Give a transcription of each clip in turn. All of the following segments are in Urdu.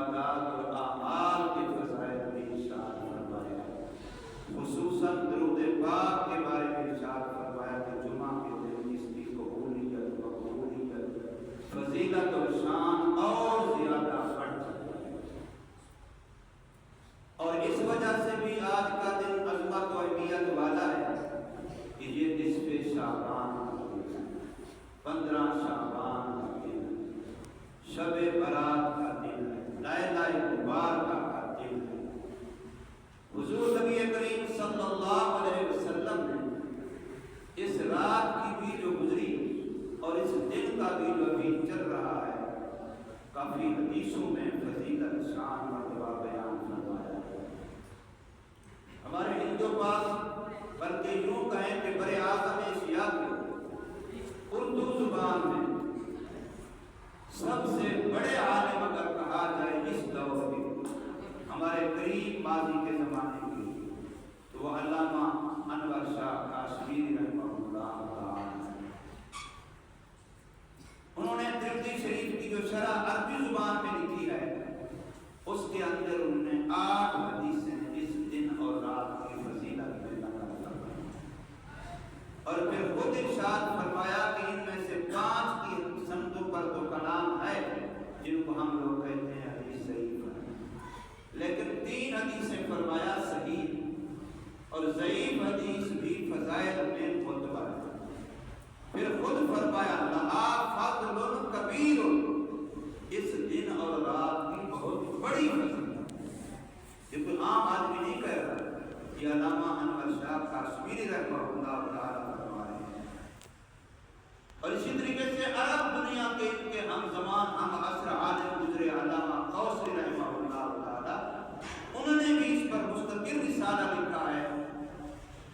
عبادات اور اعمال کے فضائل میں ارشاد فرمایا، خصوصاً درود پاک کے بارے میں ارشاد فرمایا کہ جمعہ کے دن اس کی قبولیت فضیلت اور شان اور زیادہ بڑھ جاتی ہے، اور اس وجہ سے بھی آج کا دن عظمت و اہمیت والا ہے کہ یہ نصف شعبان کا دن ہے، 15 شعبان کا دن ہے، شب برات کا دن ہے، لیلہ مبارکہ کا دن ہے۔ حضور نبی کریم صلی اللہ علیہ وسلم نے اس رات کی بھی جو گزری اور اس دن کا بھی جو ابھی چل رہا ہے، کافی حدیثوں میں فضیلت شان مرتبہ بیان فرمایا ہے۔ ہمارے ہندو پاک بلکہ یوں کہیں کہ بر اعظم ایشیا کے اردو زبان میں سب سے بڑے عالم اگر کہا جائے اس دور کے، ہمارے قریب ماضی کے زمانے کی، تو وہ علامہ انور شاہ کاشمیری رحمہ اللہ تعالی۔ انہوں نے ترمذی شریف کی جو شرح عربی زبان میں لکھی ہے، اس کے اندر انہوں نے 8 حدیثیں اس دن اور رات کی فضیلت میں نقل فرمائی، اور پھر خود ارشاد فرمایا کہ ان میں سے 5 کی سمتوں پر تو کلام ہے جن کو ہم لوگ کہتے ہیں حدیث ضعیف ہے، لیکن 3 حدیثیں فرمایا صحیح اور ضعیف حدیث بھی فضائل میں معتبر ہے۔ پھر خود فرمایا لہا فضل کبیر، اس دن اور رات کی بہت بڑی فضیلت ہے، یہ کوئی عام آدمی نہیں کہہ رہا، یہ علامہ انور شاہ کاشمیری رحمہ اللہ تعالی فرما رہے ہیں۔ اور اسی طریقے سے عرب دنیا کے ان کے ہم زمان ہم عصر عالم گزرے علامہ قوسی رحمہ اللہ تعالی، انہوں نے بھی اس پر مستقل رسالہ لکھا ہے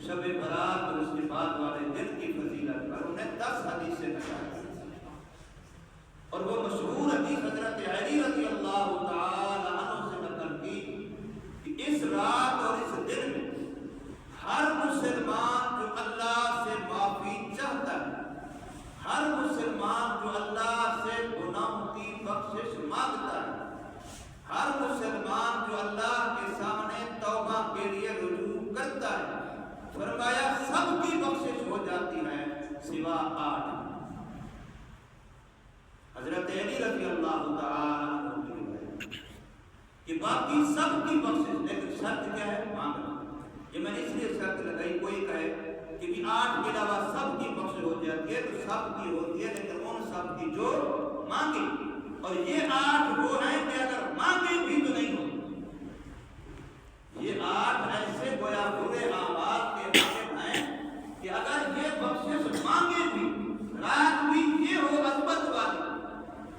شب برات اور اس کے بعد والے دن کی فضیلت پر۔ انہیں 10 حدیثیں نقل کی، اور وہ مشہور حدیث حضرت علی رضی اللہ تعالی عنہ سے نقل کی کہ اس رات اور اس دن میں ہر مسلمان جو اللہ سے معافی چاہتا ہے، ہر مسلمان جو اللہ سے گناہوں کی بخشش مانگتا ہے، ہر مسلمان جو اللہ کے سامنے توبہ کے لیے رجوع کرتا ہے، فرمایا سب کی بخشش ہو جاتی ہے سوا 8۔ حضرت علی رضی اللہ تعالی عنہ کی روایت کہ باقی سب کی بخشش، لیکن شرط کیا ہے؟ مانگنا۔ یہ میں نے اس لیے شرط لگائی، کوئی کہے کہ 8 کے علاوہ سب کی بخشش ہو جاتی ہے، تو سب کی ہوتی ہے، لیکن ان سب کی جو مانگے، اور یہ 8 وہ ہیں کہ اگر مانگے بھی تو نہیں ہوتی۔ یہ 8 ایسے گویا برے اعمال کے واقع ہیں کہ اگر یہ بخشش مانگے بھی، رات بھی یہ ہو عظمت والی،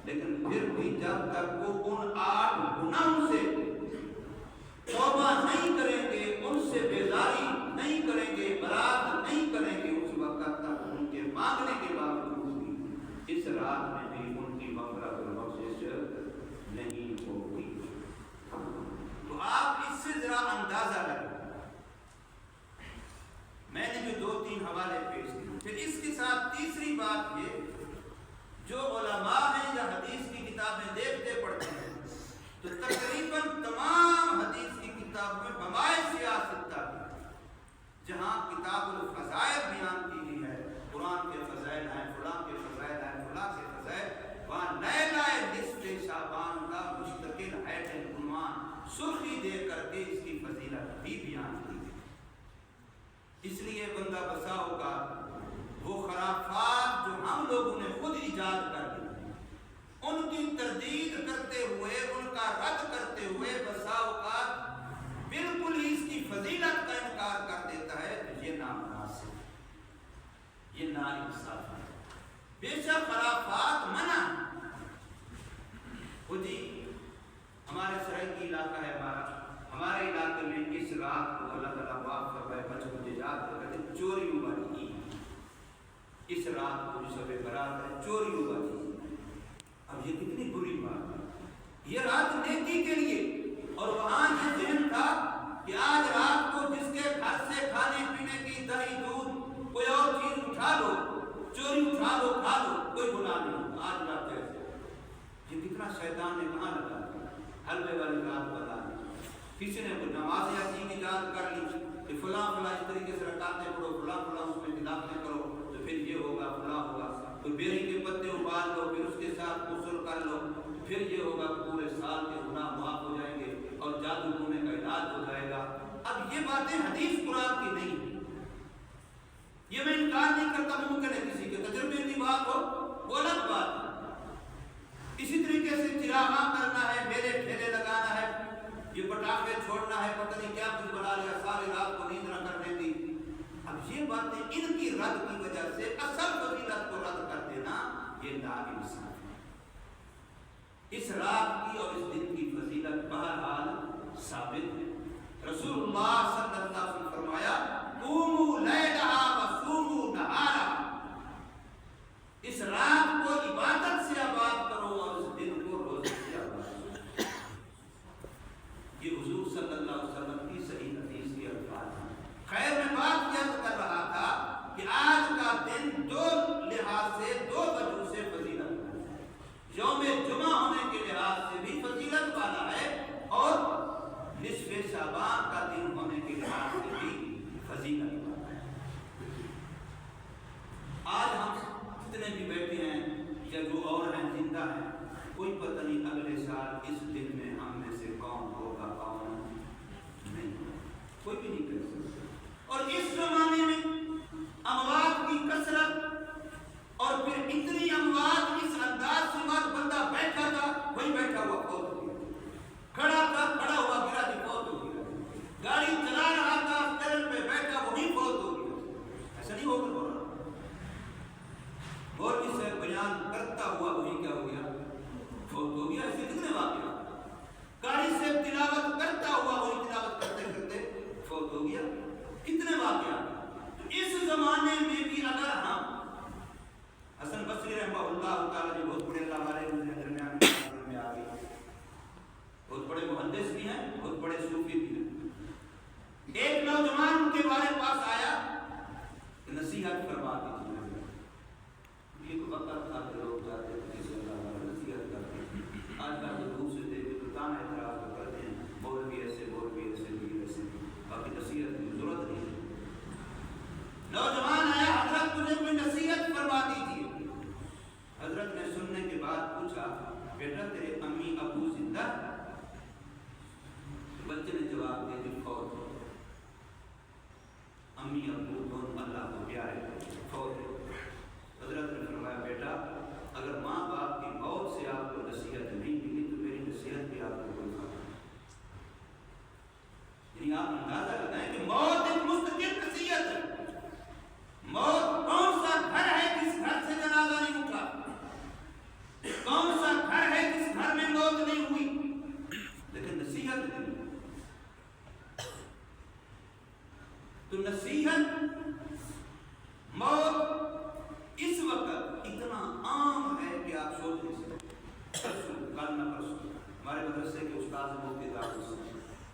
لیکن پھر بھی جب تک وہ ان 8 گناہوں سے توبہ نہیں کریں گے، ان سے بیزاری نہیں کریں گے، برات نہیں کریں گے، اس وقت تک ان کے مانگنے کے باوجود بھی اس رات میں بھی ان کی مغفرت اور بخشش نہیں ہوگی۔ تو آپ اس سے ذرا اندازہ لگیں۔ میں نے جو 2-3 حوالے پیش کیے، پھر اس کے ساتھ تیسری بات یہ، جو علماء ہیں یا حدیث کی کتابیں دیکھتے پڑھتے ہیں تو تقریباً تمام حدیث کی کتاب میں بمائے سیاست جہاں کتاب الفضائل بیان کی گئی ہے، قرآن کے فضائل ہیں، فلاں کے فضائل ہیں، فلاں کے فضائل، وہاں لیلہ نصف شعبان کا مستقل ہیڈنگ عنوان سرخی دے کر کے اس کی فضیلت بھی بیان کی گئی۔ اس لیے بندہ بسا ہوگا وہ خرافات جو ہم لوگوں نے خود ایجاد کر دی، ان کی تردید کرتے ہوئے، ان کا رد کرتے ہوئے بسا اوقات بالکل ہی اس کی فضیلت کا انکار کر دیتا ہے، تو یہ نامناسب، یہ ناانصاف ہے۔ بے شک خرافات منع خود ہی ہمارے سرحدی علاقہ ہے ہمارے علاقے میں اس رات کو اللہ تعالیٰ معاف فرمائے، بچوں کو یاد کر کے چوریوں والی عید، اس رات کو شب برات ہے، چوریوں والی۔ اب یہ کتنی بری بات ہے، یہ رات نیکی کے لیے، اور وہاں یہ ذہن تھا کہ آج رات کو جس کے گھر سے کھانے پینے کی دہی دودھ کوئی اور چیز اٹھا لو، چوری اٹھا لو، کھا لو، کوئی گناہ نہیں، آج رات ایسے۔ یہ کتنا شیطان نے کہاں لگا، حلوے والی رات بنا لی. کسی نے کوئی نماز عجیب ایجاد کر لی کہ فلاں فلاں اس طریقے سے رکعتیں پڑھو, فلاں فلاں اس میں تلاوتیں کرو تو پھر یہ ہوگا فلاں ہوگا. تو بیری کے پتے ابال لو, پھر اس کے ساتھ غسل کر لو, پھر یہ ہوگا پورے سال کے گناہ معاف ہو جائیں گے اور جادو ٹونے کا علاج ہو جائے گا. اب یہ باتیں حدیث قرآن کی نہیں ہیں. یہ میں انکار نہیں کرتا, ممکن ہے کسی کے تجربے کی بات ہو, وہ الگ بات ہے. اسی طریقے سے چراغاں کرنا ہے, میلے ٹھیلے لگانا ہے, یہ پٹاخے چھوڑنا ہے, پتہ نہیں کیا کچھ بنا لیا, ساری رات کو نیند نہ کرنے دی. اب یہ باتیں ان کی رد کی وجہ سے اصل فضیلت کو رد کر دینا یہ ناانصافی ہے. اس رات کی اور اس دن کی فضیلت بہرحال ثابت ہے. رسول اللہ صلی اللہ علیہ وسلم فرمایا قوموا لیلہا وصوموا نہارہا, اس رات کو عبادت سے آباد کرو اور اس دن کو روزے سے آباد کرو. یہ حضور صلی اللہ علیہ وسلم کی صحیح حدیث کے الفاظ ہیں. خیر میں بات یہ کر رہا تھا کہ آج کا دن دو لحاظ سے, دو وجہ سے فضیلت ہے. یوم جمعہ ہونے کے لحاظ سے بھی فضیلت والا ہے اور نصف شعبان کا دن ہونے کے لحاظ سے بھی فضیلت والا ہے. آج ہم جتنے بھی بیٹھے ہیں یا جو اور ہیں زندہ ہیں, کوئی پتہ نہیں اگلے سال اس دن میں ہم میں سے کون ہوگا کون نہیں, کوئی بھی نہیں کہہ سکتا. اور اس زمانے میں اموات کی کثرت اور پھر اتنی اموات اس انداز سے بات, بندہ بیٹھا تھا وہی بیٹھا ہوا فوت ہو گیا, کھڑا تھا کھڑا ہوا گرا بھی فوت ہو گیا, گاڑی چلا رہا تھا اسٹیئرنگ پہ بیٹھا وہی فوت ہو گیا. ایسا نہیں ہوگا ہو رہا. مولوی سے بیان کرتا ہوا وہی کیا ہو گیا, فوت ہو گیا. ایسے کتنے واقعات. قاری سے تلاوت کرتا ہوا وہی تلاوت کرتے کرتے فوت ہو گیا. کتنے واقعات. تو اس زمانے میں بھی اگر ہم حسن بصری رحمہ اللہ تعالیٰ جو بہت بڑے اللہ والے درمیان میں آ گئے, بہت بڑے محدث بھی ہیں, بہت بڑے صوفی بھی ہیں. ایک نوجوان ان کے بارے پاس آیا کہ نصیحت فرما دیجیے. یہ وقت تھا کہ لوگ جاتے تھے کسی اللہ والا نصیحت کرتے. آج کل جو دوسرے دیکھے تو تانا اعتراض کرتے ہیں, بول بھی ایسے بھی ایسے, باقی نصیحت کی ضرورت نہیں ہے. نوجوان آیا, حضرت مجھے کوئی نصیحت فرما دیجیے. حضرت نے سننے کے بعد پوچھا بیٹا تیرے امی ابو زندہ؟ بچے نے جواب دے دی فوت ہو. امی ابو دونوں اللہ کو پیارے فوت ہو. حضرت نے فرمایا بیٹا اگر ماں باپ کی موت سے آپ کو نصیحت نہیں ملی تو میری نصیحت بھی آپ کو کوئی فرق نہیں. یعنی آپ اندازہ لگائیں کہ موت ایک مستقل نصیحت ہے. موت کون سا گھر ہے جس گھر سے جنازہ نہیں اٹھا, کون سا گھر ہے جس گھر میں موت نہیں ہوئی, لیکن نصیحت نہیں. تو نصیحت موت اس وقت اتنا عام ہے کہ آپ سوچ نہیں سکتے. کل نہ پرسوں ہمارے مدرسے کے استاد مفتی دارالعلوم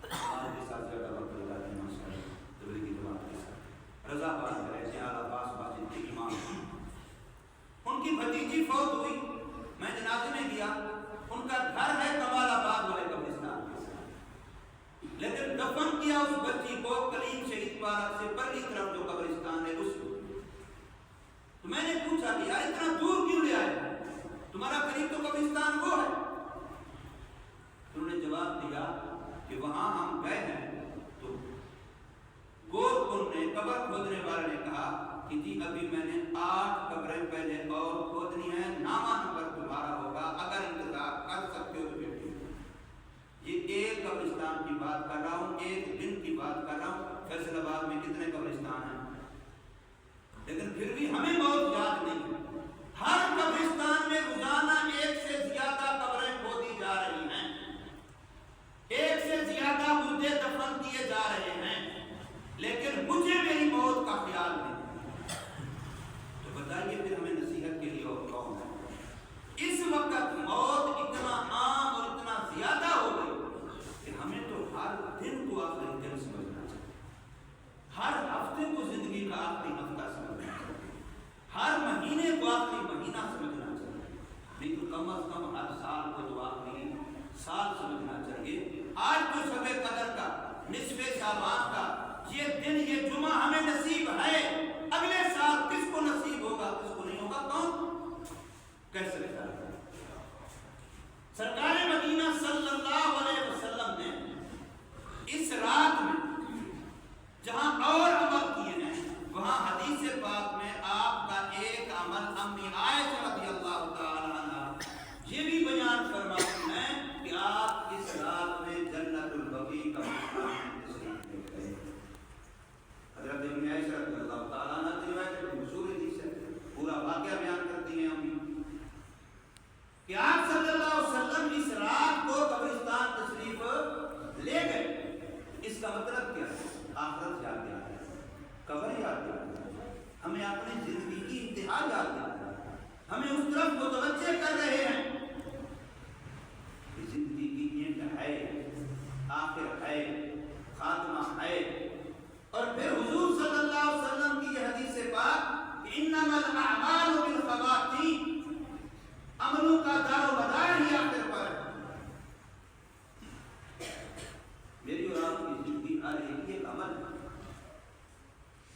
ہمارے کے ساتھ زیادہ وقت لگاتے ہیں ماشاء اللہ, تبلیغی جماعت کے ساتھ رضا باد میں رہتے ہیں, عباس مسجد کے امام. ان کی بھتیجی فوت ہوئی, میں جنازے میں گیا. ان کا گھر ہے کمال آباد والے قبرستان کے ساتھ, لیکن دفن کیا اس بچی کو کلیم شہید پارک سے پرلی طرف جو قبرستان ہے اس کو. تو میں نے پوچھا کہ یار اتنا دور کیوں لے آئے, تمہارا قریب تو قبرستان وہ ہے. انہوں نے جواب دیا کہ وہاں ہم گئے ہیں تو گور نے قبر کھودنے والے نے کہا کہ جی ابھی میں نے 8 قبریں پہلے اور کھودنی ہیں, نامہ نمبر تمہارا ہوگا, اگر انتظار کر سکتے ہو تو پھر ٹھیک ہے. یہ ایک قبرستان کی بات کر رہا ہوں, ایک دن کی بات کر رہا ہوں. فیصل آباد میں کتنے قبرستان ہیں, لیکن پھر بھی ہمیں موت یاد نہیں ہے. ہر قبرستان میں روزانہ 1 سے زیادہ قبریں کھودی جا رہی ہیں, 1 سے زیادہ مردے دفن کیے جا رہے ہیں, لیکن مجھے میری موت کا خیال نہیں. تو بتائیے پھر ہمیں نصیحت کے لیے اور کون ہے. اس وقت موت اتنا عام اور اتنا زیادہ ہو گئی کہ ہمیں تو ہر دن کو آخری دن سمجھنا چاہیے, ہر ہفتے کو زندگی کا آخری ہفتہ سمجھنا چاہیے, ہر مہینے کو آخری مہینہ شعبان کا یہ دن یہ جمعہ ہمیں نصیب ہے، اگلے سال کس کو نصیب ہوگا کس کو نہیں ہوگا کون کہہ سکتا ہے؟ سرکار مدینہ صلی اللہ علیہ وسلم نے اس رات میں جہاں اور عمل کیے ہیں وہاں حدیث پاک میں آپ کا ایک عمل امی عائشہ رضی اللہ تعالی عنہ یہ بھی بیان فرماتی ہیں کہ آپ اس رات میں جنت البقیع کا تشریف لے گئے۔ حضرت امی عائشہ رضی اللہ تعالی عنہ کی روایت مشہور حدیث ہے، پورا واقعہ بیان کرتی ہیں امی کہ آپ صلی اللہ علیہ وسلم اس رات کو قبرستان تشریف لے گئے۔ اس کا مطلب کیا ہے؟ آخرت یاد دلاتا ہے، قبر یاد دلاتا ہے، ہمیں اپنی زندگی کی انتہا یاد دلاتا ہے، ہمیں اس طرف متوجہ کر رہے ہیں کہ زندگی کی اینڈ ہے، آخر ہے، خاتمہ ہے۔ اور پھر حضور صلی اللہ علیہ وسلم کی یہ حدیث پاک کہ انما الاعمال بالخواتیم، عملوں کا دار و مدار ہی آخر پر ہے۔ میری اور آپ کی زندگی ہر ایک عمل ہے،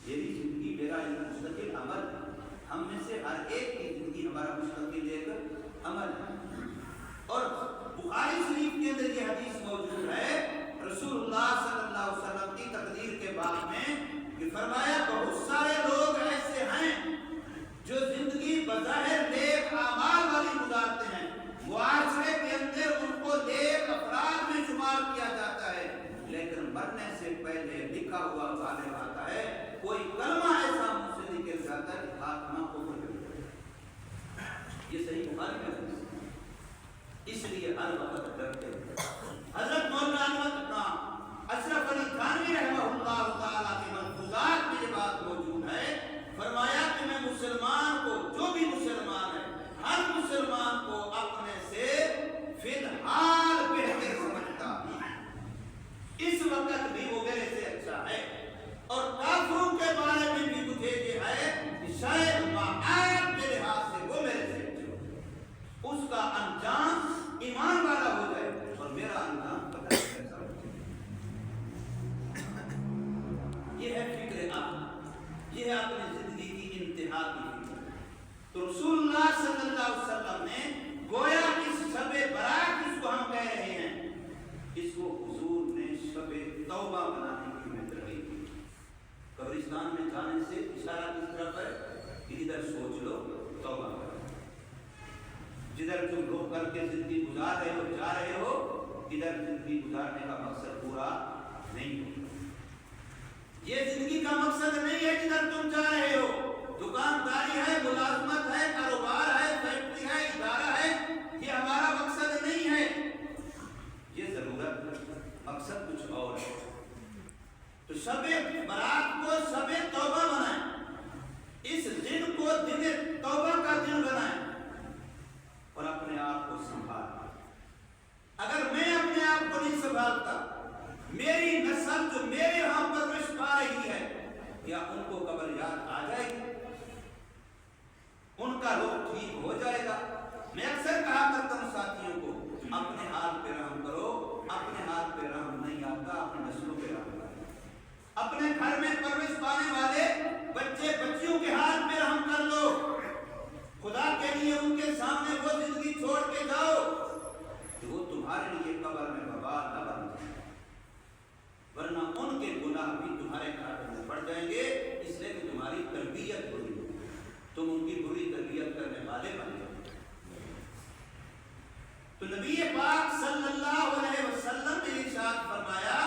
میری زندگی میرا ایک مستقل عمل ہے، ہم میں سے ہر ایک کی زندگی ہمارا مستقل ایک عمل ہے۔ اور بخاری شریف کے اندر یہ حدیث موجود ہے رسول اللہ صلی اللہ علیہ وسلم کی تقریر کے بعد میں کہ فرمایا بہت سارے لوگ ایسے ہیں جو زندگی بظاہر نیک اعمال والی گزارتے ہیں، معاشرے کے اندر ان کو نیک افراد میں شمار کیا جاتا ہے، لیکن مرنے سے پہلے لکھا ہوا غالب آتا ہے کوئی کلمہ ایسا منہ سے نکل جاتا ہے کہ خاتمہ کفر میں۔ یہ صحیح بخاری میں حدیث ہے، اس لیے ہر وقت ڈرتے ہیں۔ حضرت مولانا اشرف علی تھانوی رحمہ اللہ تعالیٰ کے ملفوظات میں یہ بات موجود ہے، فرمایا کہ میں مسلمان کو، جو بھی مسلمان ہے، ہر مسلمان کو اپنے سے فی الحال بہتر سمجھتا ہوں، اس وقت بھی وہ میرے سے اچھا ہے، اور کافروں کے بارے میں بھی مجھے یہ ہے کہ شاید معاد کے لحاظ سے وہ میرے سے اچھا ہو، اس کا انجام ایمان والا ہو جائے اور میرا انجام پتہ نہیں کیسا ہو جائے۔ یہ ہے فکر آپ، یہ ہے اپنی زندگی کی انتہا کی فکر۔ تو رسول اللہ صلی اللہ علیہ وسلم نے گویا اس شب برات جس کو ہم کہہ رہے ہیں اس کو حضور نے شب توبہ بنانے کی میں ترغیب دی۔ قبرستان میں جانے سے اشارہ کس طرف ہے کہ ادھر سوچ لو توبہ کرو، جدھر تم روک کر کے زندگی گزار رہے ہو جا رہے ہو ادھر زندگی گزارنے کا مقصد پورا نہیں ہو، یہ زندگی کا مقصد نہیں ہے جدھر تم جا رہے ہو، دکانداری ہے، ملازمت ہے، کاروبار ہے، فیکٹری ہے، ادارہ ہے، یہ ہمارا مقصد نہیں ہے، یہ ضرورت ہے، مقصد کچھ اور ہے۔ تو شب برات کو شب توبہ بنائیں، اس دن کو دن توبہ کا دن بنائیں اور اپنے آپ کو سنبھالیں۔ اگر میں اپنے آپ کو نہیں سنبھالتا، میری نسل جو میرے ہاں پرورش پا رہی ہے کیا ان کو قبر یاد آ جائے گی؟ ان کا رخ ٹھیک ہو جائے گا؟ میں اکثر کہا کرتا ہوں ساتھیوں کو اپنے حال پہ رحم کرو، اپنے حال پہ رحم نہیں آتا اپنے نسلوں پہ رحم کرو، اپنے گھر میں پرورش پانے والے بچے بچیوں کے حال پہ رحم کر لو، خدا کے لیے ان کے سامنے وہ زندگی چھوڑ کے جاؤ کہ وہ تمہارے لیے قبر میں وبال نہ بن جائے، ورنہ ان کے گناہ بھی تمہارے کھاتے میں پڑ جائیں گے، اس لیے کہ تمہاری تربیت بری ہو، تم ان کی بری تربیت کرنے والے بن جائیں۔ تو نبی پاک صلی اللہ علیہ وسلم نے ارشاد فرمایا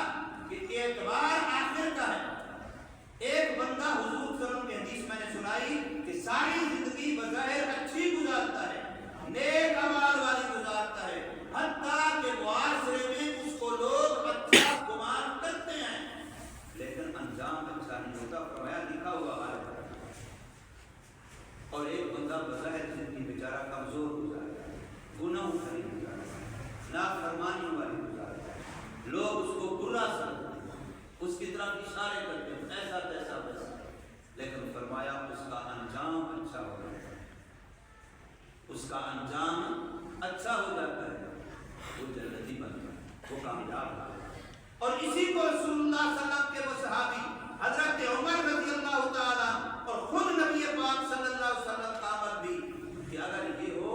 کہ اعتبار آخر کا ہے۔ ایک بندہ حضور صلی اللہ علیہ وسلم کی حدیث میں نے سنائی کہ ساری زندگی بظاہر اچھی گزارتا ہے، نیک اعمال والی گزارتا ہے، حتیٰ کہ معاشرے میں اس کو لوگ اچھا گمان کرتے ہیں، لیکن انجام اچھا نہیں ہوتا، فرمایا لکھا ہوا غالب ہے۔ اور ایک بندہ بظاہر زندگی بیچارہ کمزور گزارتا ہے، گناہ بھری گزارتا ہے، نافرمانی والی گزارتا ہے، لوگ اس کو برا سمجھتے ہیں، اس کی طرف اشارے کرتے ہیں ایسا تیسا ویسا، لیکن فرمایا اس کا انجام اچھا ہو جاتا ہے، اس کا انجام اچھا ہو جاتا ہے، وہ جنتی بن جاتا ہے، وہ کامیاب ہوتا ہے۔ اور اسی کو رسول اللہ صلی اللہ علیہ وسلم کے وہ صحابی حضرت عمر رضی اللہ تعالیٰ اور خود نبی پاک صلی اللہ علیہ وسلم کا عمل بھی کہ اگر یہ ہو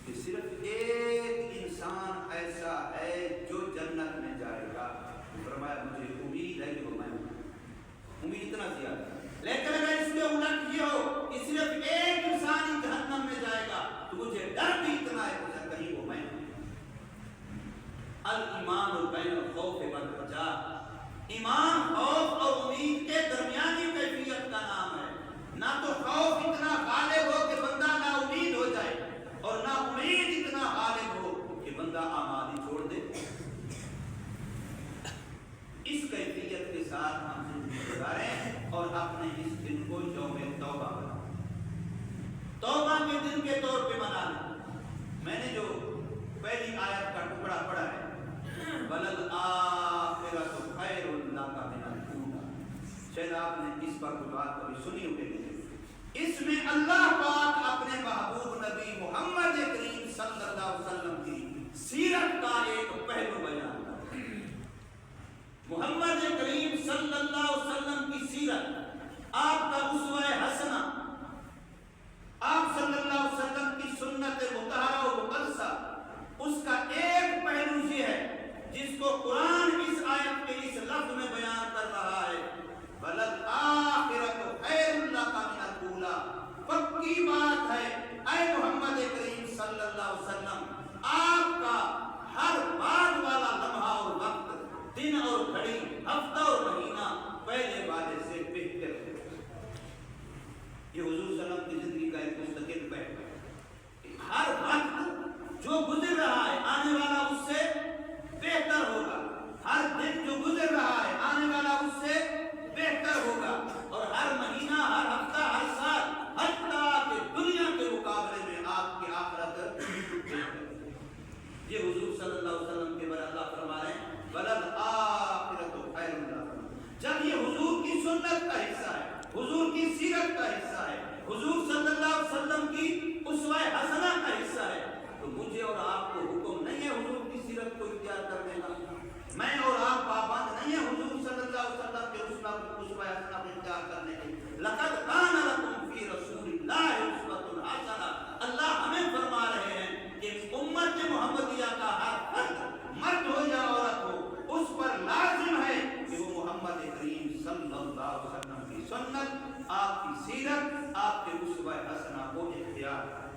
کہ صرف ایک انسان ایسا ہے جو جنت میں جائے گا، فرمایا مجھے امید ہے کہ وہ میں امید اتنا زیادہ، لیکن اگر اس کے الٹ یہ ہو کہ صرف ایک انسان ہی جہنم میں جائے گا تو مجھے ڈر بھی اتنا ہے کہ کہیں وہ میں الایمان بین الخوف والرجاء، ایمان خوف اور امید کے درمیانی کیفیت کا نام ہے۔ نہ تو خوف اتنا غالب ہو کہ بندہ نا امید ہو جائے اور نہ امید اتنا غالب ہو کہ بندہ اعمال ہی چھوڑ دے۔ اس کیفیت کے ساتھ ہم زندگی گزاریں اور اپنے اس دن کو یوم توبہ بنائیں، توبہ کے دن کے طور پہ منا لیں۔ میں نے جو پہلی آیت کا ٹکڑا پڑھا ہے وَلَلْآخِرَةُ خَيْرٌ لَكَ مِنَ الْأُولَىٰ، شاید آپ نے اس پر کوئی بات کبھی سنی ہوگی۔ اس میں اللہ پاک اپنے محبوب نبی محمد کریم صلی اللہ علیہ وسلم کی سیرت کا ایک پہلو بیان کرتا ہے۔ محمد کریم صلی اللہ علیہ وسلم کی سیرت، آپ کا اسوہ حسنہ، آپ صلی اللہ علیہ وسلم کی سنت مطہرہ و مقدسہ، اس کا ایک پہلو یہ ہے جس کو قرآن اس آیت کے اس لفظ میں بیان کر رہا ہے وَلَلْآخِرَةُ خَيْرٌ لَكَ مِنَ الْأُولَىٰ۔ پکی بات ہے اے محمد کریم صلی اللہ علیہ وسلم، آپ کا ہر بعد والا لمحہ اور وقت، دن اور گھڑی، ہفتہ اور مہینہ پہلے والے سے بہتر ہے۔ یہ حضور صلی اللہ علیہ وسلم کی زندگی کا ایک مستقل پہلو ہے۔ ہر وقت جو گزر رہا ہے آنے والا اس سے بہتر ہوگا، ہر دن جو گزر رہا ہے آنے والا اس سے بہتر ہوگا، اور ہر مہینہ، ہر ہفتہ، ہر سال، حتیٰ کہ دنیا کے مقابلے میں آپ کی آخرت بہتر ہے۔ یہ حضور صلی اللہ علیہ وسلم کے بارے اللہ فرما رہے ہیں وَلَلْآخِرَةُ خَيْرٌ لَكَ۔ جب یہ حضور کی سنت کا حصہ ہے، حضور کی سیرت کا حصہ ہے، حضور صلی اللہ علیہ وسلم کی اسوہ حسنہ کا حصہ ہے، تو مجھے اور آپ کو حکم نہیں ہے حضور کی سیرت کو اختیار کرنے کا، میں اور آپ پابند نہیں ہے حضور صلی اللہ علیہ وسلم کے اسوہ حسنہ کو اختیار کرنے کی۔ لَقَدْ كَانَ لَكُمْ فِي رَسُولِ اللَّهِ أُسْوَةٌ حَسَنَةٌ، اللہ ہمیں فرما رہے ہیں کہ امت محمدیہ کا ہر فرد، مرد ہو یا عورت ہو، اس پر لازم ہے کہ وہ محمد کریم صلی اللہ علیہ وسلم کی سنت، آپ کی سیرت، آپ کے اسوہ حسنہ کو اختیار کرے۔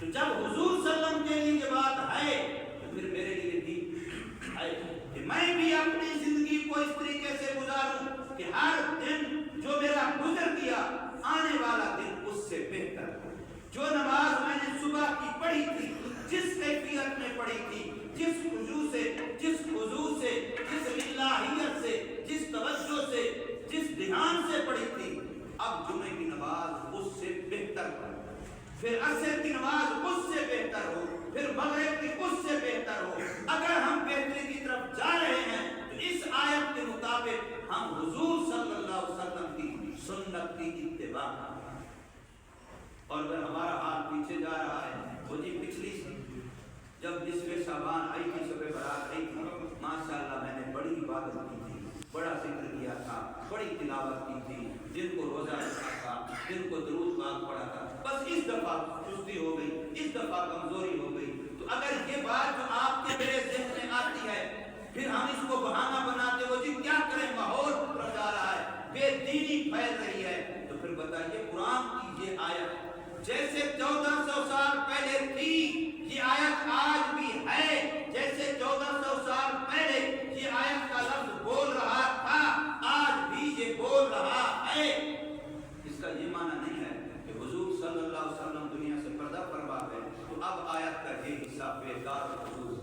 تو جب حضور صلی اللہ علیہ وسلم کے لیے یہ بات ہے تو پھر میرے لیے بھی ہے کہ میں بھی اپنی زندگی کو اس طریقے سے گزاروں کہ ہر دن جو میرا گزر گیا آنے والا دن اس سے بہتر ہو۔ جو نماز میں نے صبح کی پڑھی تھی، جس کیفیت میں پڑھی تھی، جس خضوع سے، جس للہیت سے، جس توجہ سے، جس دھیان سے پڑھی تھی، اب جمعے کی نماز اس سے بہتر ہو، پھر عصر کی نماز اس سے بہتر ہو، پھر مغرب کی اس سے بہتر ہو۔ اگر ہم بہتری کی طرف جا رہے ہیں تو اس آیت کے مطابق ہم حضور صلی اللہ علیہ وسلم کی سنت کی اتباع کریں۔ اور اگر ہمارا حال پیچھے جا رہا ہے، وہ جی پچھلی جب نصف شعبان آئی تھی، شب برات آئی تھی، ماشاءاللہ میں نے بڑی عبادت کی تھی، بڑا ذکر کیا تھا، بڑی تلاوت کی تھی، دن کو روزہ رکھا تھا، دن کو درود پاک پڑھا تھا، بس اس دفعہ سستی ہو گئی، اس دفعہ کمزوری ہو گئی۔ تو اگر یہ بات جو آپ کے میرے ذہن میں آتی ہے، پھر ہم اس کو بہانہ بناتے ہو جی کیا کریں، ماحول اتر جا رہا ہے، بے دینی پھیل رہی ہے، تو پھر بتائیے قرآن کی یہ آیت جیسے 1400 سال پہلے تھی، یہ آیت آج بھی ہے، جیسے 1400 سال پہلے یہ آیت کا لفظ بول رہا تھا، آج بھی یہ بول رہا ہے۔ اس کا یہ معنی نہیں ہے کہ حضور صلی اللہ علیہ وسلم دنیا سے پردہ فرما گئے تو اب آیت کا یہ حصہ بیکار حضور،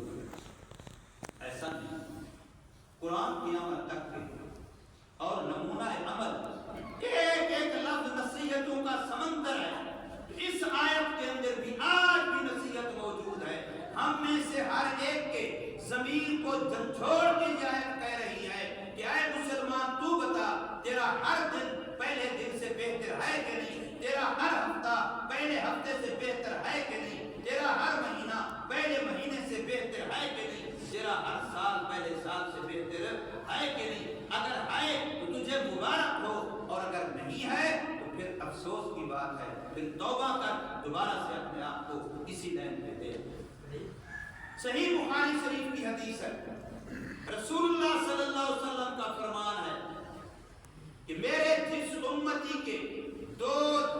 ایسا نہیں۔ قرآن قیامت تک کے اور نمونہ عمل ایک ایک لفظ نصیحتوں کا سمندر ہے۔ اس آیت کے اندر بھی آج بھی نصیحت موجود ہے۔ ہم میں سے ہر ایک کے ضمیر کو جھنجھوڑ کے یہ آیت کہہ رہی ہے کہ اے مسلمان تو بتا، تیرا ہر دن پہلے دن سے بہتر ہے کہ نہیں، تیرا ہر ہفتہ پہلے ہفتے سے بہتر ہے کہ نہیں، تیرا ہر مہینہ پہلے مہینے سے بہتر ہے کہ نہیں، تیرا ہر سال پہلے سال سے بہتر ہے کہ نہیں؟ اگر ہے تو تجھے مبارک ہو، اور اگر نہیں ہے تو پھر افسوس کی بات ہے، پھر توبہ کر، دوبارہ سے اپنے آپ کو اسی لائن پہ دے۔ صحیح بخاری شریف کی حدیث ہے، رسول اللہ صلی اللہ علیہ وسلم کا فرمان ہے کہ میرے جس امتی کے 2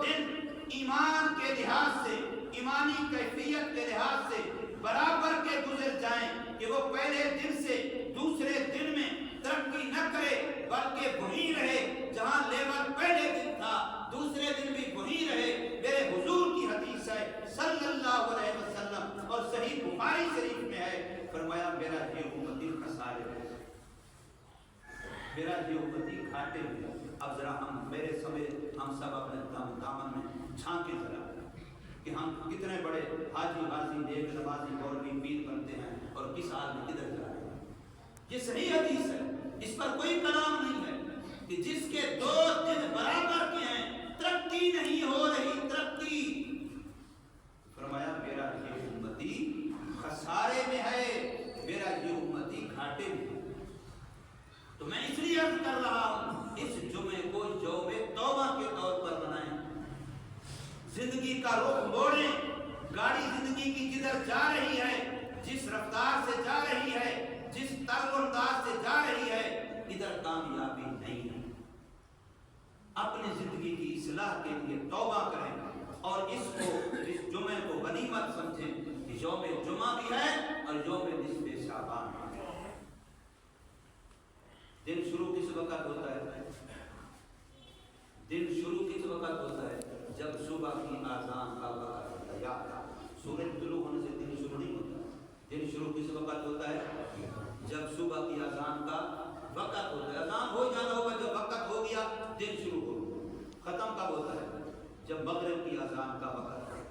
دن ایمان کے لحاظ سے، ایمانی کیفیت کے لحاظ سے برابر کے گزر جائیں کہ وہ پہلے دن سے دوسرے دن میں ترقی نہ کرے بلکہ وہیں رہے جہاں لیول پہلے دن تھا، دوسرے دن بھی وہیں رہے، میرے حضور کی حدیث ہے صلی اللہ علیہ وسلم، اور صحیح بخاری شریف میں ہے، فرمایا میرا یہ امتی خسارے میں، میرا یہ امتی گھاٹے میں۔ اب ذرا میرے سمجھ ہم سب اپنے دامن میں چھانکے ذرا کہ ہم کتنے بڑے حاجی غازی نیک نمازی مولوی پیر بنتے ہیں اور کس حال میں کدھر جا رہے ہیں۔ یہ صحیح حدیث ہے، اس پر کوئی کلام نہیں ہے کہ جس کے 2 دن برابر کے ہیں ترقی نہیں ہو رہی، ترقی، فرمایا میرا یہ امتی خسارے میں ہے، میرا یہ امتی گھاٹے میں ہے۔ تو میں اس لیے عرض کر رہا ہوں اس جمعے کو یوم توبہ کے طور پر منائیں، زندگی کا رخ موڑیں، گاڑی زندگی کی جدھر جا رہی ہے، جس رفتار سے جا رہی ہے، جس طرز و انداز سے جا رہی ہے، ادھر کامیابی نہیں ہے۔ اپنی زندگی کی اصلاح کے لیے توبہ کریں اور اس جمعے کو غنیمت سمجھیں کہ یوم جمعہ بھی ہے اور یوم نصف شعبان بھی ہے۔ دن شروع کس وقت ہوتا ہے؟ دن شروع کس وقت ہوتا ہے؟ جب صبح کی اذان کا وقت ہوتا ہے۔ یا سورج طلوع ہونے سے دن شروع نہیں ہوتا۔ دن شروع کس وقت ہوتا ہے؟ جب صبح کی اذان کا وقت ہوتا ہے۔ اذان ہو جانا ہوگا، جب وقت ہو گیا دن شروع ہو گیا۔ ختم کب ہوتا ہے؟ جب مغرب کی اذان کا وقت ہے،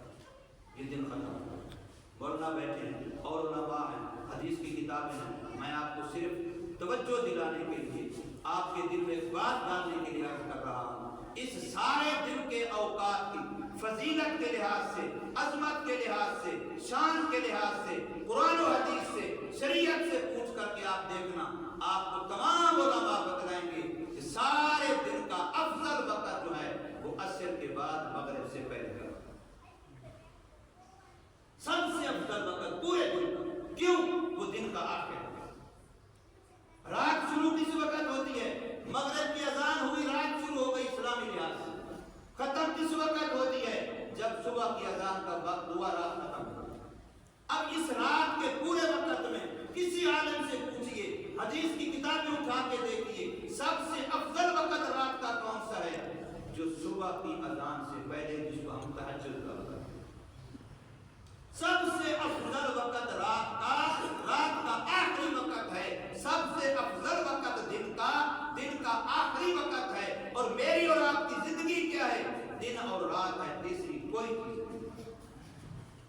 یہ دن ختم ہوتا ہے۔ مولانا بیٹھے ہیں اور علماء ہیں، حدیث کی کتابیں ہیں، میں آپ کو صرف توجہ دلانے کے لیے، آپ کے دل میں ایک بات ڈالنے کے لیے عرض کر رہا ہوں۔ اس سارے دن کے اوقات کی فضیلت کے لحاظ سے، عظمت کے لحاظ سے، شان کے لحاظ سے، قرآن و حدیث سے، شریعت سے پوچھ کر کے آپ دیکھنا، آپ کو تمام علماء بتلائیں گے کہ سارے دن کا افضل وقت جو ہے وہ عصر کے بعد مغرب سے پہلے کا سب سے افضل وقت پورے دن کا۔ کیوں؟ وہ دن کا آخر ہے۔ رات شروع کس وقت ہوتی ہے؟ مغرب کی اذان ہوئی، رات شروع ہو گئی اسلامی لحاظ سے۔ ختم کس وقت ہوتی ہے؟ جب صبح کی اذان کا وقت ہوا، رات ختم ہو گئی۔ اب اس رات کے پورے وقت میں کسی عالم سے پوچھئے، حدیث کی کتابیں اٹھا کے دیکھیے، سب سے افضل وقت رات کا کون سا ہے؟ جو صبح کی اذان سے پہلے، جس کو ہم تہجد کا وقت، سب سے افضل وقت رات کا آخری وقت ہے، سب سے افضل وقت دن کا آخری وقت ہے۔ اور میری اور آپ کی زندگی کیا ہے؟ دن اور رات ہے، تیسری کوئی چیز نہیں۔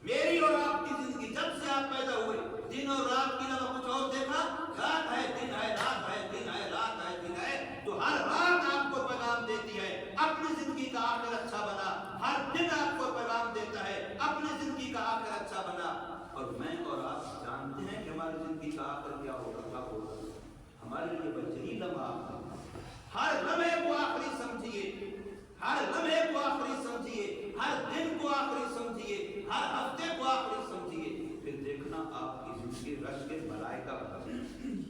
میری اور آپ کی زندگی جب سے آپ پیدا ہوئے دن اور رات کے علاوہ کچھ اور دیکھا؟ رات ہے، دن ہے، رات ہے، دن ہے، رات ہے، دن ہے۔ تو ہر رات آپ کو پیغام دیتی ہے اپنی زندگی کا آخر اچھا بنا، ہر دن آپ کو پیغام دیتا ہے اپنی زندگی کا آخر اچھا بنا۔ اور میں اور آپ جانتے ہیں کہ ہماری زندگی کا آخر کیا ہوگا، کب ہوگا؟ ہمارے لیے بس یہی لمحہ، ہر لمحے کو آخری سمجھیے، ہر لمحے کو آخری سمجھیے، ہر دن کو آخری سمجھیے، ہر ہفتے کو آخری سمجھیے، پھر دیکھنا آپ کی زندگی رش کے ملائکہ بن جائے،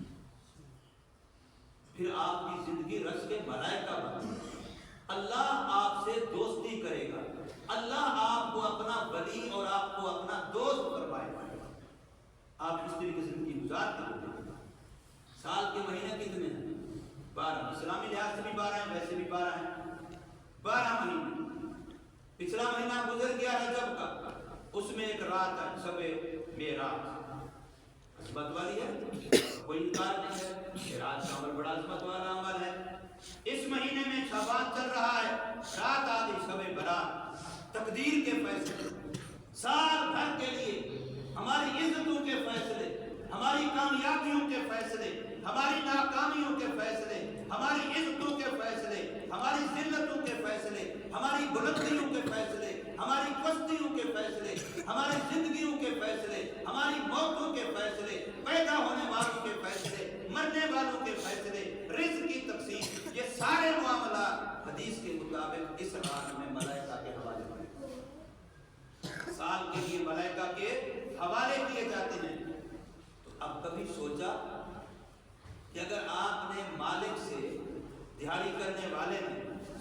پھر آپ کی زندگی رش کے ملائکہ بن جائے۔ اللہ آپ سے دوستی کرے گا، اللہ آپ کو اپنا ولی اور آپ کو اپنا دوست فرمائے گا۔ آپ اس طریقے سے زندگی گزارتے ہیں۔ سال کے مہینے کتنے ہیں؟ 12۔ اسلامی لحاظ سے بھی 12 ہیں، ویسے بھی 12 ہیں، 12 مہینے۔ پچھلا مہینہ گزر گیا رجب کا، اس میں ایک رات ہے شب معراج، عظمت والی ہے، کوئی انکار نہیں ہے، معراج کا عمل بڑا عظمت والا عمل ہے۔ اس مہینے میں شعبان چل رہا ہے، رات آدھی شب برات، تقدیر کے فیصلے، سال بھر کے لیے ہماری عزتوں کے فیصلے، ہماری کامیابیوں کے فیصلے، ہماری ناکامیوں کے فیصلے، ہماری عزتوں کے فیصلے، ہماری ذلتوں کے فیصلے، ہماری بلندیوں کے فیصلے، ہماری پستیوں کے فیصلے، ہماری زندگیوں کے فیصلے، ہماری موتوں کے فیصلے، پیدا ہونے والوں کے فیصلے، حدیث کے مطابق اس حال میں ملائکہ کے حوالے ہوئے، سال کے لیے ملائکہ کے حوالے کیے جاتے ہیں۔ تو اب کبھی سوچا کہ اگر آپ نے مالک سے، دیہڑی کرنے والے نے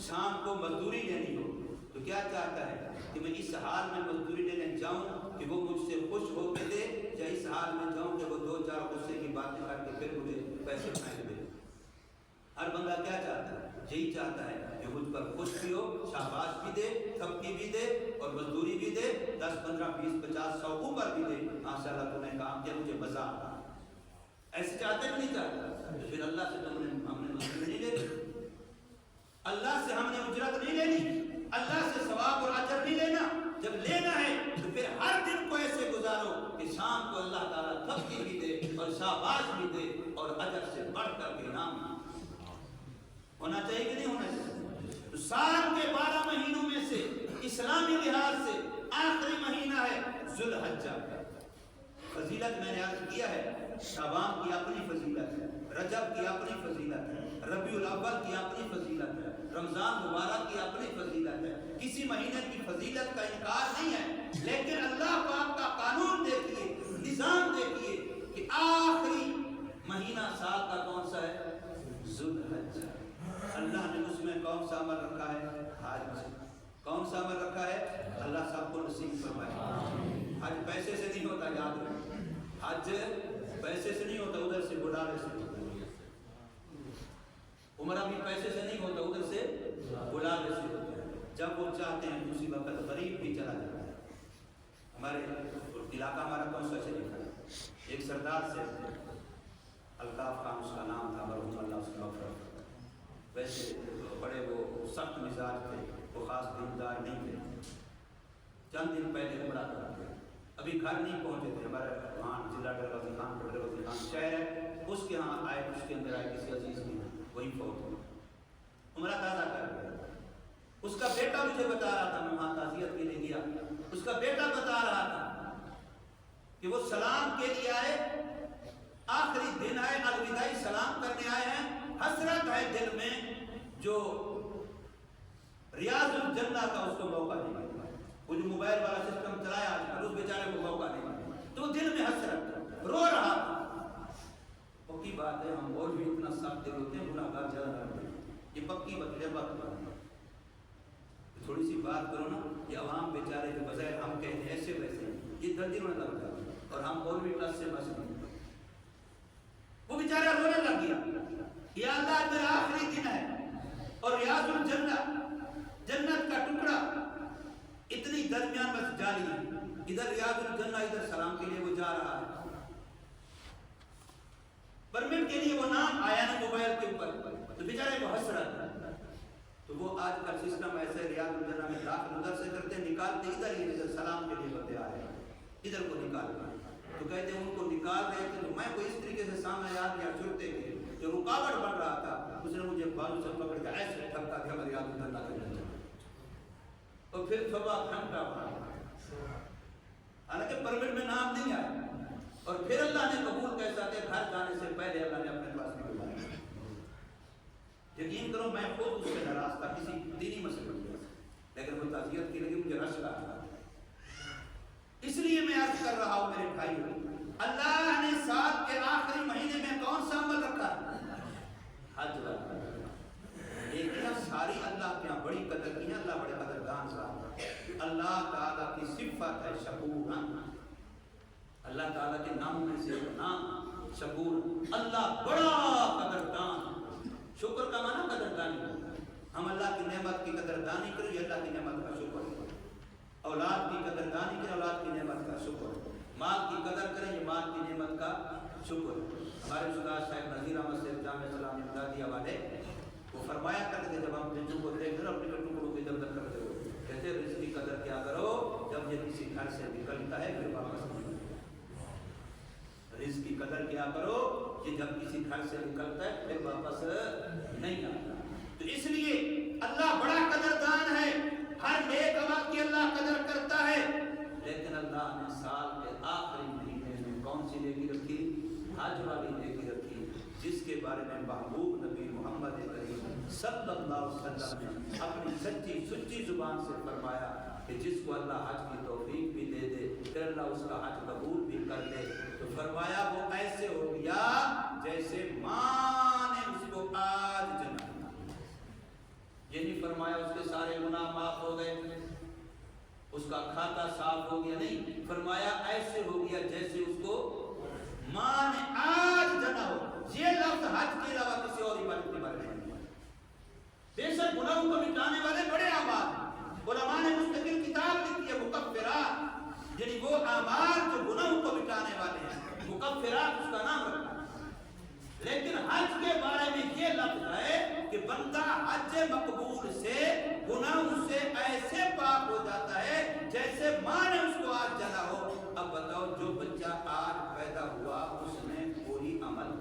شام کو مزدوری لینی ہو تو کیا چاہتا ہے کہ میں اس حال میں مزدوری لینے جاؤں کہ وہ مجھ سے خوش ہو کے دے، یا اس حال میں جاؤں کہ وہ دو چار غصے کی باتیں کر کے پھر مجھے پیسے پھینک دے؟ ہر بندہ کیا چاہتا ہے؟ یہی چاہتا ہے کہ مجھ پر خوش بھی ہو، شاباش بھی دے، تھپکی بھی دے اور مزدوری بھی دے، 10 15 20 50 100 اوپر بھی دے، ماشاءاللہ تو نے کام کیا، مجھے مزہ آ رہا۔ ایسے چاہتے ہیں نہیں چاہتا؟ تو پھر اللہ سے ہم نے مزدوری نہیں لینی، اللہ سے ہم نے اجرت نہیں لینی، اللہ سے ثواب اور اجر نہیں لینا۔ جب لینا ہے تو پھر ہر دن کو ایسے گزارو کہ شام کو اللہ تعالیٰ تھپکی بھی دے اور شاباش بھی دے اور اجر سے بڑھ کر کے انعام ہونا چاہیے کہ نہیں ہونا چاہیے؟ تو سال کے 12 مہینوں میں سے اسلامی لحاظ سے آخری مہینہ ہے ذو الحجہ۔ فضیلت میں نے عرض کیا ہے، شعبان کی اپنی فضیلت ہے، رجب کی اپنی فضیلت ہے، ربیع الاول کی اپنی فضیلت ہے، رمضان مبارک کی اپنی فضیلت ہے۔ کسی مہینے کی فضیلت کا انکار نہیں ہے، لیکن اللہ پاک کا قانون دیکھیے، نظام دیکھیے کہ آخری مہینہ سال کا کون سا ہے؟ ذو الحجہ۔ اللہ نے اس میں کون سا عمل رکھا ہے؟ حج۔ کون سا عمل رکھا ہے؟ اللہ سب کو نصیب فرمائے۔ حج پیسے سے نہیں ہوتا، یاد رکھیں، حج پیسے سے نہیں ہوتا، ادھر سے بڑھانے سے ہوتا۔ عمرہ بھی پیسے سے نہیں ہوتا، ادھر سے بڑھانے سے ہوتا ہے۔ جب وہ چاہتے ہیں دوسری وقت غریب بھی چلا جاتا ہے۔ ہمارے علاقہ ہمارا کون سا شریف ہے، ایک سردار سے الطاف خان اس کا نام تھا، مرحوم اللہ اس کا مغفرت۔ ویسے بڑے وہ سخت مزاج تھے، وہ خاص دیندار نہیں تھے۔ چند دن پہلے عمرہ کر کے ابھی گھر نہیں پہنچے تھے، ہمارے وہاں ضلع ڈر وزیر خان ڈر وزیر خان شہر ہے، اس کے ہاں آئے، اس کے اندر آئے کسی عزیز کی، وہی فوت ہو، عمرہ تازہ کر گیا۔ اس کا بیٹا مجھے بتا رہا تھا، میں وہاں تعزیت کے لیے گیا، اس کا بیٹا بتا رہا تھا کہ وہ سلام کے لیے آئے، آخری دن آئے، الوداعی سلام کرنے آئے ہیں، حسرت ہے دل میں، جو ریاض الجنہ کا اس کو موقع نہیں ملا۔ وہ جو موبائل والا سسٹم چلایا آج کل، اس بیچارے کو موقع نہیں ملا، تو دل میں حسرت، رو رہا تھا۔ پکی بات ہے، ہم اور بھی اتنا سخت دل ہوتے ہیں، گناہ گار زیادہ کرتے ہیں، یہ پکی بات ہے۔ تھوڑی سی بات کرو نا، یہ عوام بیچارے جو بظاہر ہم کہتے ہیں ایسے ویسے، یہ دردی رونے لگ جاتے ہیں، اور ہم اور بھی پلس سے بس نہیں۔ وہ بیچارہ رونے لگ گیا، یا اللہ میرا آخری دن ہے اور ریاض الجنہ جنت کا ٹکڑا اتنی درمیان میں جاری ہے، ادھر ریاض الجنہ ادھر سلام کے لیے وہ جا رہا ہے، پرمٹ کے لیے وہ نام آیا نا موبائل کے اوپر، تو بیچارے کو حسرت ہے۔ تو وہ آج کل سسٹم ایسے ریاض الجنہ میں داخل ادھر سے کرتے، نکالتے ادھر ہی، ادھر سلام کے لیے بندے آ رہے ہیں، ادھر کو نکال رہے ہیں، تو کہتے ہیں ان کو نکال رہے تھے تو میں کو اس طریقے سے سامنے آ گیا چھوٹتے کے جو رکاوٹ بن رہا تھا، اس نے مجھے بازو سے پکڑ کے ایسے تھکا دیا، میں ریاض الجنہ کرنے چلا، اور پھر صبح گھنٹہ پڑا، حالانکہ پرمٹ میں نام نہیں آیا، اور پھر اللہ نے قبول کیسا کہ گھر جانے سے پہلے اللہ نے اپنے پاس بھی بلایا۔ یقین کرو میں خود اس سے ناراض تھا کسی دینی مسئلے پر، لیکن وہ تعزیت کے لیے مجھے رش رہا۔ اس لیے میں عرض کر رہا ہوں میرے بھائیوں، اللہ نے سال کے آخری مہینے میں کون سا عمل رکھا؟ حج رکھا۔ لیکن اب ساری اللہ کے یہاں بڑی قدر کی ہے، اللہ بڑے قدردان صاحب، اللہ تعالیٰ کی صفت ہے شکور۔ اللہ تعالیٰ کے ناموں میں سے ایک نام شکور، اللہ بڑا قدردان۔ شکر کا معنی قدردانی ہوتا ہے، ہم اللہ کی نعمت کی قدردانی کریں، یہ اللہ کی نعمت کا شکر ہے۔ اولاد کی قدردانی کریں، اولاد کی نعمت کا شکر ہے۔ مال کی قدر کریں، یہ مال کی نعمت کا شکر ہے۔ ہمارے استاد شیخ نذیر احمد سے جامع اسلامیہ امدادیہ والے وہ فرمایا کرتے تھے، جب ہم بچوں کو دیکھ رہے اپنے ٹکڑوں کو ادھر ادھر کرتے ہو، کہتے ہیں رزق کی قدر کیا کرو جب یہ کسی گھر سے نکلتا ہے پھر واپس نہیں آتا۔ رزق کی قدر کیا کرو کہ جب کسی گھر سے نکلتا ہے پھر واپس نہیں آتا۔ تو اس لیے اللہ بڑا قدردان ہے، ہر نیک عمل کی اللہ قدر کرتا ہے، لیکن اللہ نے سال کے آخری مہینے میں کون سی نیکی رکھی؟ حج والی نیکی رکھی۔ جس کے بارے میں محبوب نبی محمد کریم صلی اللہ علیہ وسلم نے اپنی سچی سچی زبان سے فرمایا کہ جس کو اللہ حج کی توفیق بھی دے دے پھر اللہ اس کا حج قبول بھی کر لے، تو فرمایا وہ ایسے ہو گیا جیسے ماں نے اس کو آج جنا۔ یہ نہیں فرمایا اس کے سارے گناہ معاف ہو گئے، اس کا کھاتا صاف ہو گیا، نہیں، فرمایا ایسے ہو گیا جیسے اس کو ماں نے آج جنا ہو۔ یہ لفظ حج کے علاوہ کسی اور عبادت کے بارے میں نہیں۔ بے شک گناہوں کو مٹانے والے بڑے اعمال ہیں، علماء نے مستقل کتاب لکھی ہے مکفرات، یعنی وہ اعمال جو گناہوں کو مٹانے والے ہیں، مکفرات اس کا نام رکھا ہے۔ لیکن حج کے بارے میں یہ لفظ ہے کہ بندہ حج مقبول سے گناہوں سے ایسے پاک ہو جاتا ہے جیسے ماں نے اس کو آج جنا ہو۔ اب بتاؤ جو بچہ آج پیدا ہوا اس نے کوئی عمل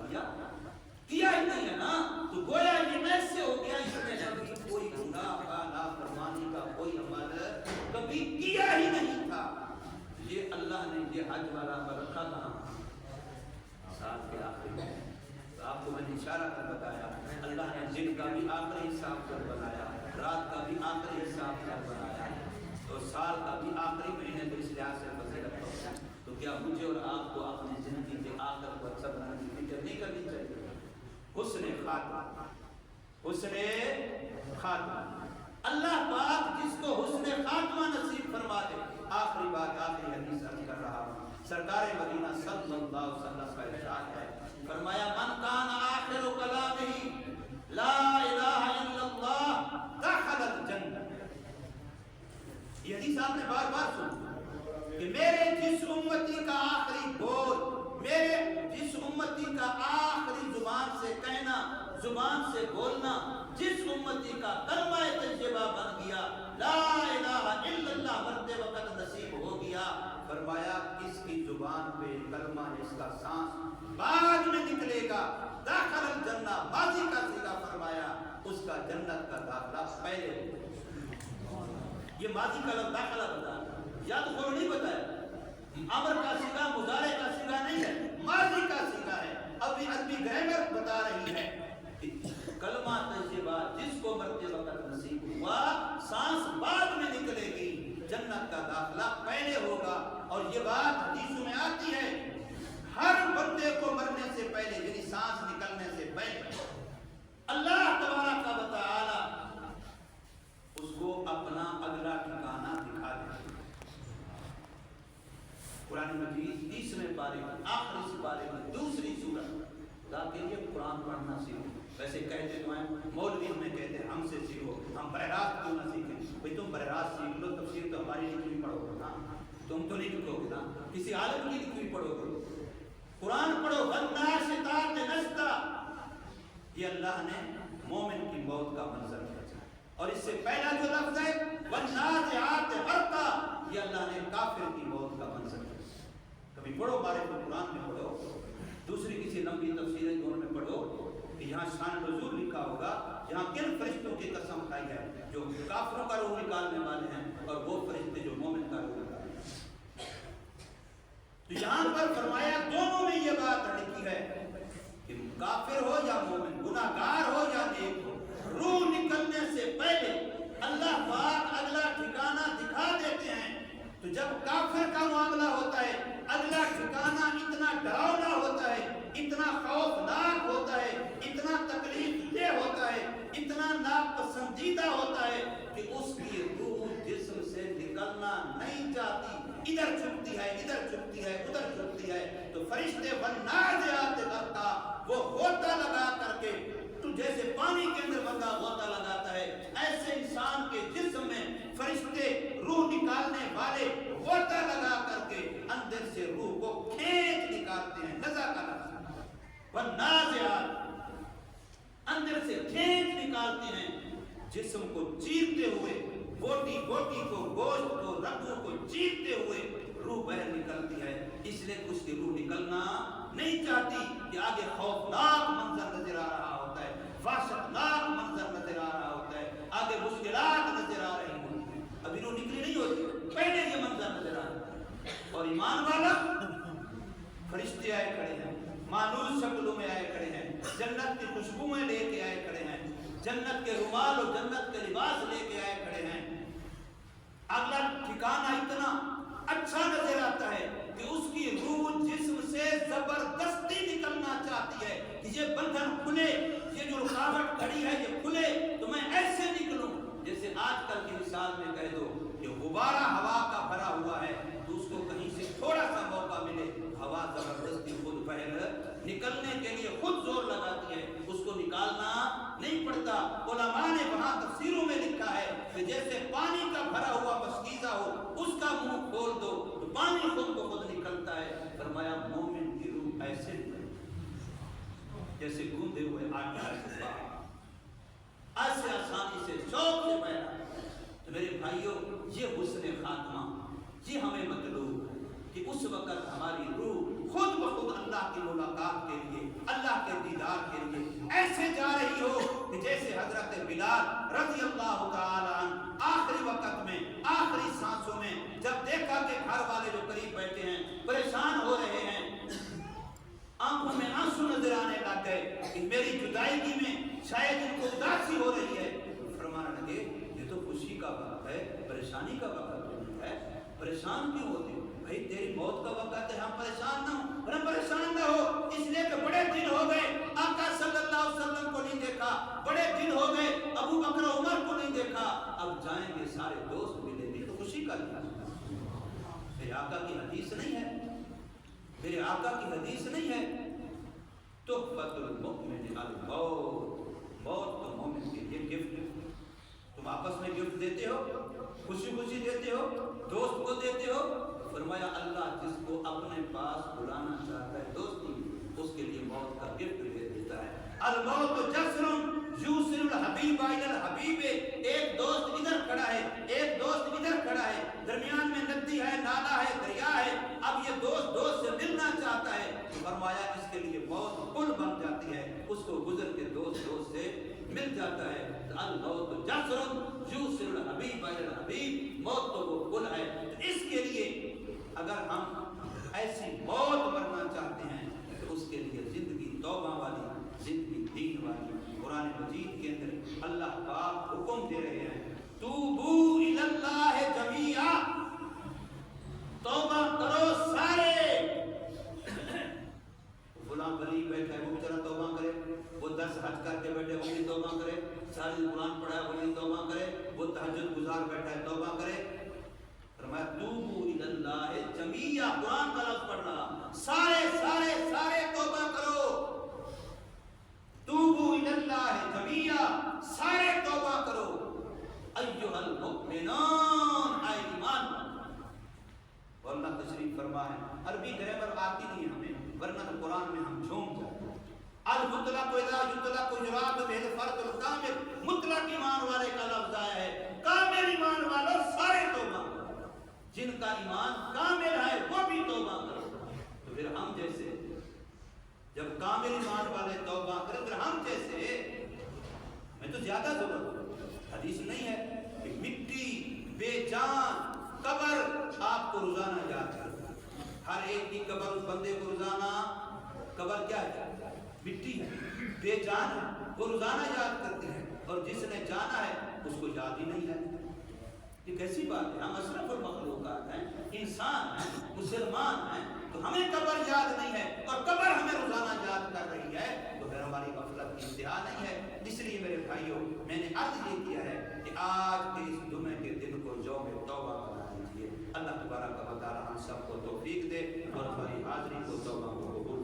کیا ہی نہیں ہے نا، تو گویا یہ ایسے ہو گیا اس نے کبھی کوئی گناہ کا نافرمانی کا کوئی عمل کبھی کیا ہی نہیں تھا۔ یہ اللہ نے یہ حج والا عمل رکھا تھا سال کے آخر میں، آپ کو میں نے اشارہ کر بتایا، اللہ نے دن کا بھی آخری حساب کر بنایا، رات کا بھی آخری حساب کر بنایا، اور سال کا بھی آخری مہینے کو اس لحاظ سے فضیلت ہے۔ تو کیا مجھے اور آپ کو اپنی زندگی کے آخر کو اچھا بنانے کی فکر نہیں کرنی چاہیے؟ حسن خاتمہ، حسن خاتمہ، اللہ پاک جس کو حسن خاتمہ نصیب فرما دے۔ آخری بات، آخری حدیث عرض کر رہا ہوں، سرکار مدینہ صلی اللہ علیہ وسلم کا ارشاد ہے، فرمایا من کان آخر کلامہ لا الہ الا اللہ دخل الجنہ۔ یہ حدیث آپ نے بار بار سنی کہ میرے جس امتی کا آخری بول، میرے جس امتی کا آخری زبان سے کہنا، زبان سے بولنا، جس امتی کا کلمہ طیبہ بن گیا، لا الہ الا اللہ مرتے وقت نصیب ہو گیا، فرمایا اس کی زبان پہ کلمہ، اس کا سانس بعد میں نکلے گا، داخل الجنہ، ماضی کا صیغہ فرمایا، اس کا جنت کا داخلہ پہلے ہوگا۔ یہ ماضی کا لفظ داخلہ بتایا، یاد کو نہیں بتایا، امر کا صیغہ مضارع کا صیغہ نہیں ہے، ماضی کا صیغہ ہے۔ ابھی عربی گرامر بتا رہی ہے کہ کلمہ طیبہ جس کو مرتے وقت نصیب ہوا، سانس بعد میں نکلے گی، جنت کا داخلہ پہلے ہوگا۔ اور یہ بات حدیثوں میں آتی ہے، ہر بندے کو مرنے سے پہلے، یعنی سانس نکلنے سے پہلے، اللہ تبارک و تعالی اس کو اپنا اگلا ٹھکانہ دکھا دے۔ قرآن مجید 30ویں پارے میں، آخری سے پارے میں، دوسری سورت، خدا کے لیے قرآن پڑھنا سیکھو۔ ویسے کہتے تو ہیں مولوی ہمیں کہتے ہیں ہم سے سیکھو، ہم براہ راست کیوں نہ سیکھیں؟ بھئی تم براہ راست سیکھ لو، تفسیر تو ہماری لکھی ہوئی پڑھو گے نا، تم تو نہیں لکھو گے نا، کسی عالم کی لکھی ہوئی پڑھو گے۔ قرآن پڑھو، والناشطات نشطا، یہ اللہ نے مومن کی موت کا منظر کیا، اور اس سے پہلا جو لفظ ہے والنازعات غرقا، یہ اللہ نے کافر کی موت کا منظر کیا۔ کبھی پڑھو معرفت قرآن میں پڑھو، دوسری کسی لمبی تفسیریں دونوں میں پڑھو کہ یہاں شان نزول لکھا ہوگا، یہاں کن فرشتوں کی قسم کھائی ہے جو کافروں کا روح نکالنے والے ہیں، اور وہ فرشتے جو مومن کا روح نکالنے والے ہیں۔ تو یہاں پر فرمایا دونوں میں یہ بات لکھی ہے کہ کافر ہو یا مومن، گناہگار ہو یا نیک ہو، روح نکلنے سے پہلے اللہ پاک اگلا ٹھکانہ دکھا دیتے ہیں۔ تو جب کافر کا معاملہ ہوتا ہے، اگلا ٹھکانہ اتنا ڈراؤنا ہوتا ہے، اتنا خوفناک ہوتا ہے، اتنا تکلیف دہ ہوتا ہے، اتنا ناپسندیدہ ہوتا ہے کہ اس کی روح جسم سے نکلنا نہیں چاہتی، ادھر چھپتی ہے، ادھر چھپتی ہے، ادھر چھپتی ہے۔ تو فرشتے والنازعات غرقا، وہ غوطہ لگا کر کے، تو جیسے پانی کے اندر بندہ غوطہ لگاتا ہے، ایسے انسان کے جسم میں فرشتے روح نکالنے والے غوطہ لگا کر کے اندر سے روح کو کھینچ نکالتے ہیں۔ نزع کا لفظ والنازعات، اندر سے کھینچ نکالتے ہیں، جسم کو چیرتے ہوئے، بوٹی بوٹی کو، گوشت کو، رگوں کو چیرتے ہوئے روح باہر نکلتی ہے۔ اس لیے اس کی روح نکلنا نہیں چاہتی کہ آگے خوفناک منظر نظر آ رہا ہوتا ہے، وحشتناک منظر نظر آ رہا ہوتا ہے، آگے مشکلات نظر آ رہی ہوتی ہیں، ابھی روح نکلی نہیں ہوتی، پہلے یہ منظر نظر آ رہا ہے۔ اور ایمان والا فرشتے آئے کھڑے ہیں، مانوس شکلوں میں آئے کھڑے ہیں، جنت کی خوشبوئیں لے کے آئے کھڑے ہیں، جنت کے رومال اور جنت کے لباس لے کے آئے کھڑے ہیں۔ اگلا ٹھکانہ اتنا اچھا نظر آتا ہے کہ اس کی روح جسم سے زبردستی نکلنا چاہتی ہے کہ یہ بندھن کھلے، یہ جو رکاوٹ کھڑی ہے یہ کھلے تو میں ایسے نکلوں جیسے آج کل کی مثال میں کہہ دو کہ غبارہ ہوا کا بھرا ہوا ہے تو اس کو کہیں سے تھوڑا سا موقع ملے، ہوا زبردستی خود بہر نکلنے کے لیے خود زور لگاتی ہے، اس کو نکالنا نہیں پڑتا۔ علماء نے وہاں تفسیروں میں لکھا ہے کہ جیسے پانی کا بھرا ہوا مشکیزہ ہو، اس کا منہ کھول دو تو پانی خود کو خود نکلتا ہے۔ فرمایا مومن کی روح ایسے جیسے گوندے ہوئے آٹا سے باہر ایسے آسانی سے شوق سے بہرا۔ تو میرے بھائیوں، یہ حسن خاتمہ یہ ہمیں مطلوب ہے کہ اس وقت ہماری روح خود بخود اللہ کی ملاقات کے لیے، اللہ کے دیدار کے لیے ایسے جا رہی ہو کہ جیسے حضرت بلال رضی اللہ تعالی عنہ آخری وقت میں، آخری سانسوں میں جب دیکھا کہ گھر والے جو قریب بیٹھے ہیں پریشان ہو رہے ہیں، آنکھوں میں آنسو نظر آنے لگ گئے کہ میری جدائیگی میں شاید ان کو اداسی ہو رہی ہے، فرمانے لگے یہ تو خوشی کا وقت ہے، پریشانی کا وقت نہیں ہے، پریشان کیوں ہوتے ہو؟ بھائی تیری موت کا وقت ہے، ہم پریشان نہ ہوں، ہم پریشان نہ ہو اس لیے کہ بڑے دن ہو گئے آقا صلی اللہ علیہ وسلم کو نہیں دیکھا، بڑے دن ہو گئے ابو بکر عمر کو نہیں دیکھا، اب جائیں گے سارے دوست ملیں گے تو خوشی کا لحاظ۔ میرے آقا کی حدیث نہیں ہے، میرے آقا کی حدیث نہیں ہے تحفۃ المؤمن الموت، موت تو مومن کے لیے گفٹ۔ تم آپس میں گفٹ دیتے ہو، خوشی خوشی دیتے ہو، دوست کو دیتے ہو، فرمایا اللہ جس کو اپنے پاس بلانا چاہتا ہے دوستی، اس کے لیے موت کا گفٹ دے دیتا ہے۔ الموت جسر یوصل الحبیب الی الحبیب، ایک دوست ادھر کھڑا ہے، ایک دوست ادھر کھڑا ہے، درمیان میں ندی ہے، نالا ہے، دریا ہے، اب یہ دوست دوست سے ملنا چاہتا ہے تو فرمایا اس کے لیے موت پل بن جاتی ہے، اس کو گزر کے دوست دوست سے مل جاتا ہے۔ الموت جسر یوصل الحبیب الی الحبیب، موت تو وہ پل ہے۔ تو اس کے لیے اگر ہم ایسی موت مرنا چاہتے ہیں تو اس کے لیے زندگی توبہ والی، زندگی دین والی۔ قرآن مجید کے اندر اللہ پاک حکم دے رہے ہیں توبو الی اللہ جمیعا، توبہ کرو سارے۔ فلاں ولی بیٹھا ہے وہ بیچارہ توبہ کرے، وہ 10 حج کر کے بیٹھے وہ بھی توبہ کرے، ساری قرآن پڑھا ہے وہ بھی توبہ کرے، وہ تہجد گزار بیٹھا ہے توبہ کرے۔ فرمایا توبو الی اللہ جمیعا، قرآن کا لفظ پڑھ رہا، سارے سارے سارے توبہ کرو۔ توبو الی اللہ جمیعا، سارے توبہ کرو۔ ایھا المؤمنون، اے ایمان والو۔ اللہ تشریف فرمائے، عربی گرامر آتی نہیں ہمیں ورنہ تو قرآن میں ہم جھوم جاتے ہیں۔ المطلق اذا یطلق یراد بہ الفرد الکامل، مطلق ایمان والے کا لفظ آیا ہے، کامل ایمان والوں سارے توبہ کرو، جن کا ایمان کامل ہے وہ بھی توبہ کرو۔ تو پھر ہم جیسے جب کامل ایمان والے توبہ کریں پھر ہم جیسے میں تو زیادہ ضرورت، حدیث نہیں ہے کہ مٹی بے جان قبر آپ کو روزانہ یاد کرتا ہے، ہر ایک کی قبر اس بندے کو روزانہ، قبر کیا ہے؟ مٹی ہے، بے جان ہے، وہ روزانہ یاد کرتی ہے، اور جس نے جانا ہے اس کو یاد ہی نہیں ہے۔ یہ کیسی بات ہے؟ ہم اشرف المخلوقات ہیں، انسان ہیں، مسلمان ہیں، تو ہمیں قبر یاد نہیں ہے اور قبر ہمیں روزانہ یاد کر رہی ہے، تو پھر ہماری غفلت کی انتہا نہیں ہے۔ اس لیے میرے بھائیوں میں نے عرض یہ کیا ہے کہ آج کے اس جمعے کے دن کو یوم توبہ بنا دیجیے۔ اللہ تبارک و تعالی ہم سب کو توفیق دے اور ہماری حاضری کو توبہ کو قبول